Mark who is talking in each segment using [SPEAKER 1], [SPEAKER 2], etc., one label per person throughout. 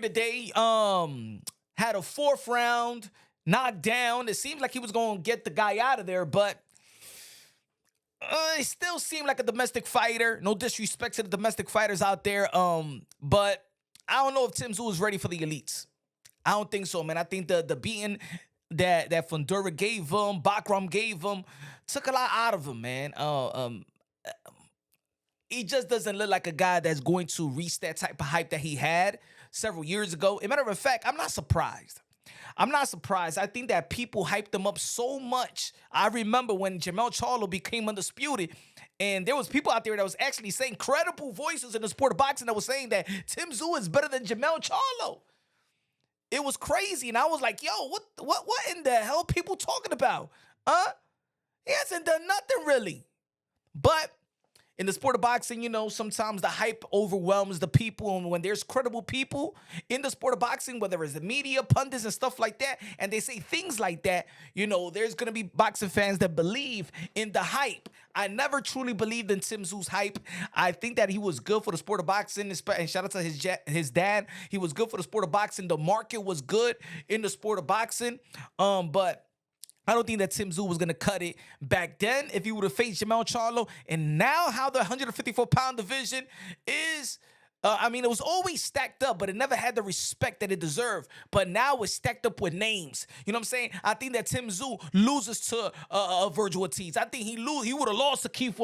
[SPEAKER 1] Fury today. Had a fourth round knockdown. It seems like he was going to get the guy out of there, but it still seemed like a domestic fighter. No disrespect to the domestic fighters out there. But I don't know if Tim Tszyu is ready for the elites. I don't think so, man. I think the beating that Fundora gave him, Bakram gave him, took a lot out of him, man. He just doesn't look like a guy that's going to reach that type of hype that he had several years ago. As a matter of fact, I'm not surprised. I'm not surprised. I think that people hyped him up so much. I remember when Jermell Charlo became undisputed, and there was people out there that was actually saying, credible voices in the sport of boxing that was saying that Tim Tszyu is better than Jermell Charlo. It was crazy, and I was like, yo, what in the hell people talking about? He hasn't done nothing really. But in the sport of boxing, you know, sometimes the hype overwhelms the people. And when there's credible people in the sport of boxing, whether it's the media, pundits, and stuff like that, and they say things like that, you know, there's going to be boxing fans that believe in the hype. I never truly believed in Tim Tszyu's hype. I think that he was good for the sport of boxing, and shout out to his dad. He was good for the sport of boxing. The market was good in the sport of boxing. But I don't think that Tim Tszyu was going to cut it back then if he would have faced Jermell Charlo. And now how the 154-pound division is, it was always stacked up, but it never had the respect that it deserved. But now it's stacked up with names. You know what I'm saying? I think that Tim Tszyu loses to Virgil Ortiz. I think he would have lost to Keith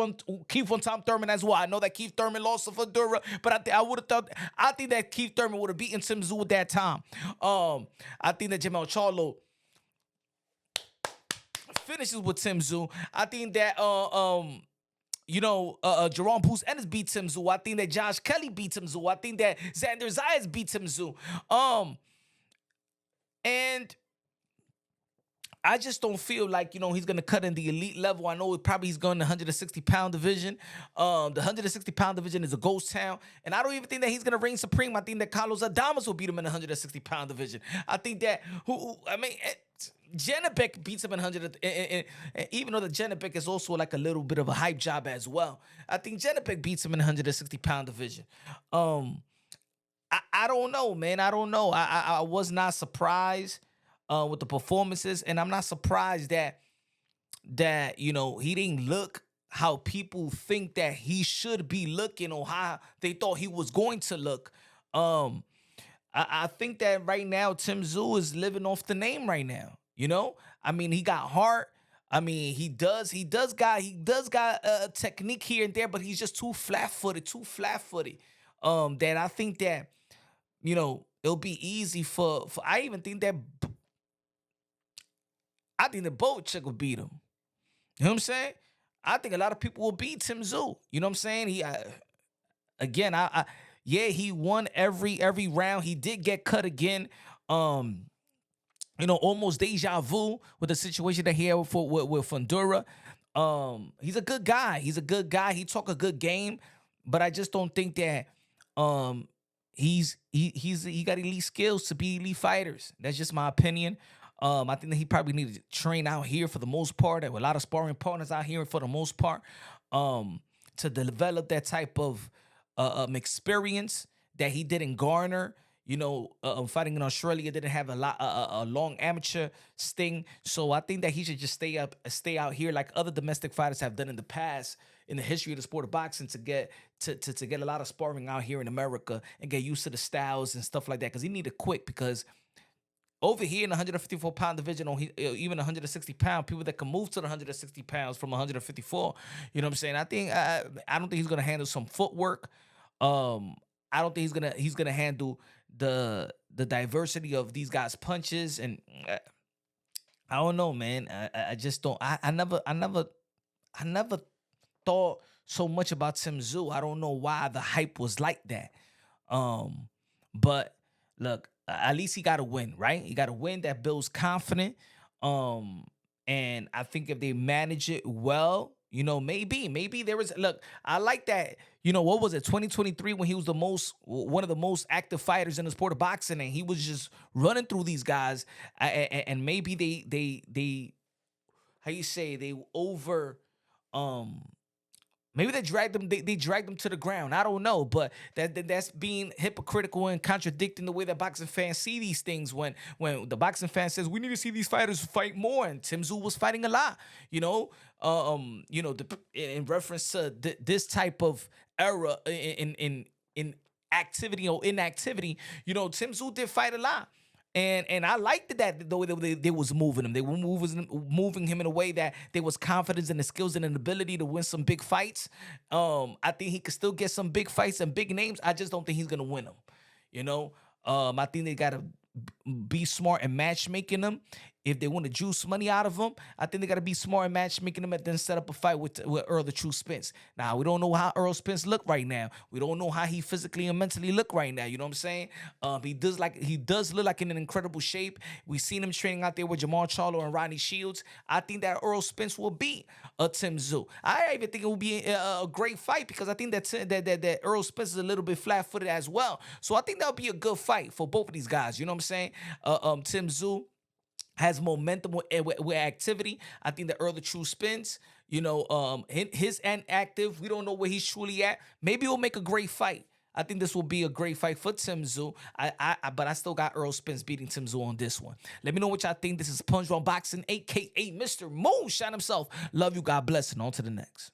[SPEAKER 1] Tom Thurman as well. I know that Keith Thurman lost to Fedora, but I think that Keith Thurman would have beaten Tim Tszyu at that time. I think that Jermell Charlo finishes with Tim Tszyu. I think that Jerome Bruce Ennis beat Tim Tszyu. I think that Josh Kelly beat Tim Tszyu. I think that Xander Zayas beat Tim Tszyu. And I just don't feel like, he's going to cut in the elite level. I know probably he's going to the 160-pound division. The 160-pound division is a ghost town. And I don't even think that he's going to reign supreme. I think that Carlos Adames will beat him in the 160-pound division. I think that, Janibek beats him in 100, and even though the Janibek is also like a little bit of a hype job as well. I think Janibek beats him in the 160-pound division. I don't know, man. I don't know. I was not surprised with the performances, and I'm not surprised that he didn't look how people think that he should be looking or how they thought he was going to look. I think that right now Tim Tszyu is living off the name right now. He got heart. He does got a technique here and there, but he's just too flat-footed. That I think that, it'll be easy for I even think that Boat Chick will beat him. You know what I'm saying? I think a lot of people will beat Tim Tszyu. You know what I'm saying? He won every round. He did get cut again. Almost deja vu with the situation that he had with Fundora. He's a good guy. He talk a good game, but I just don't think that he got elite skills to be elite fighters. That's just my opinion. I think that he probably needed to train out here for the most part. There were a lot of sparring partners out here for the most part to develop that type of experience that he didn't garner. Fighting in Australia didn't have a long amateur sting, so I think that he should just stay out here like other domestic fighters have done in the past in the history of the sport of boxing to get a lot of sparring out here in America and get used to the styles and stuff like that. Because he need to quit, because over here in the 154-pound division, or even 160-pound, people that can move to the 160 pounds from 154, you know what I'm saying? I don't think he's gonna handle some footwork. I don't think he's gonna handle the diversity of these guys' punches, and I don't know, man. I just don't. I never thought so much about Tim Tszyu. I don't know why the hype was like that. But look, at least he got a win, right? He got a win that builds confidence. And I think if they manage it well, maybe there was. Look, I like that. What was it, 2023, when he was one of the most active fighters in the sport of boxing, and he was just running through these guys, and maybe they how you say, they over Maybe they dragged them. They dragged them to the ground. I don't know, but that's being hypocritical and contradicting the way that boxing fans see these things. When the boxing fan says we need to see these fighters fight more, and Tim Tszyu was fighting a lot. In reference to this type of era in activity or inactivity, Tim Tszyu did fight a lot. And I liked that the way they was moving him. They were moving him in a way that there was confidence in the skills and an ability to win some big fights. I think he could still get some big fights and big names. I just don't think he's gonna win them. I think they gotta be smart in matchmaking them. If they want to juice money out of them, I think they got to be smart in matchmaking them and then set up a fight with Earl the True Spence. Now, we don't know how Earl Spence look right now. We don't know how he physically and mentally look right now. You know what I'm saying? He does look like in an incredible shape. We seen him training out there with Jamal Charlo and Rodney Shields. I think that Earl Spence will beat Tim Tszyu. I even think it will be a great fight because I think that Earl Spence is a little bit flat-footed as well. So I think that'll be a good fight for both of these guys. You know what I'm saying? Tim Tszyu has momentum with activity. I think the early True Spence, his end active. We don't know where he's truly at. Maybe he'll make a great fight. I think this will be a great fight for Tim Tszyu. But I still got Earl Spence beating Tim Tszyu on this one. Let me know what y'all think. This is Punch Drunk Boxing, aka Mr. Moonshine himself. Love you. God bless, and on to the next.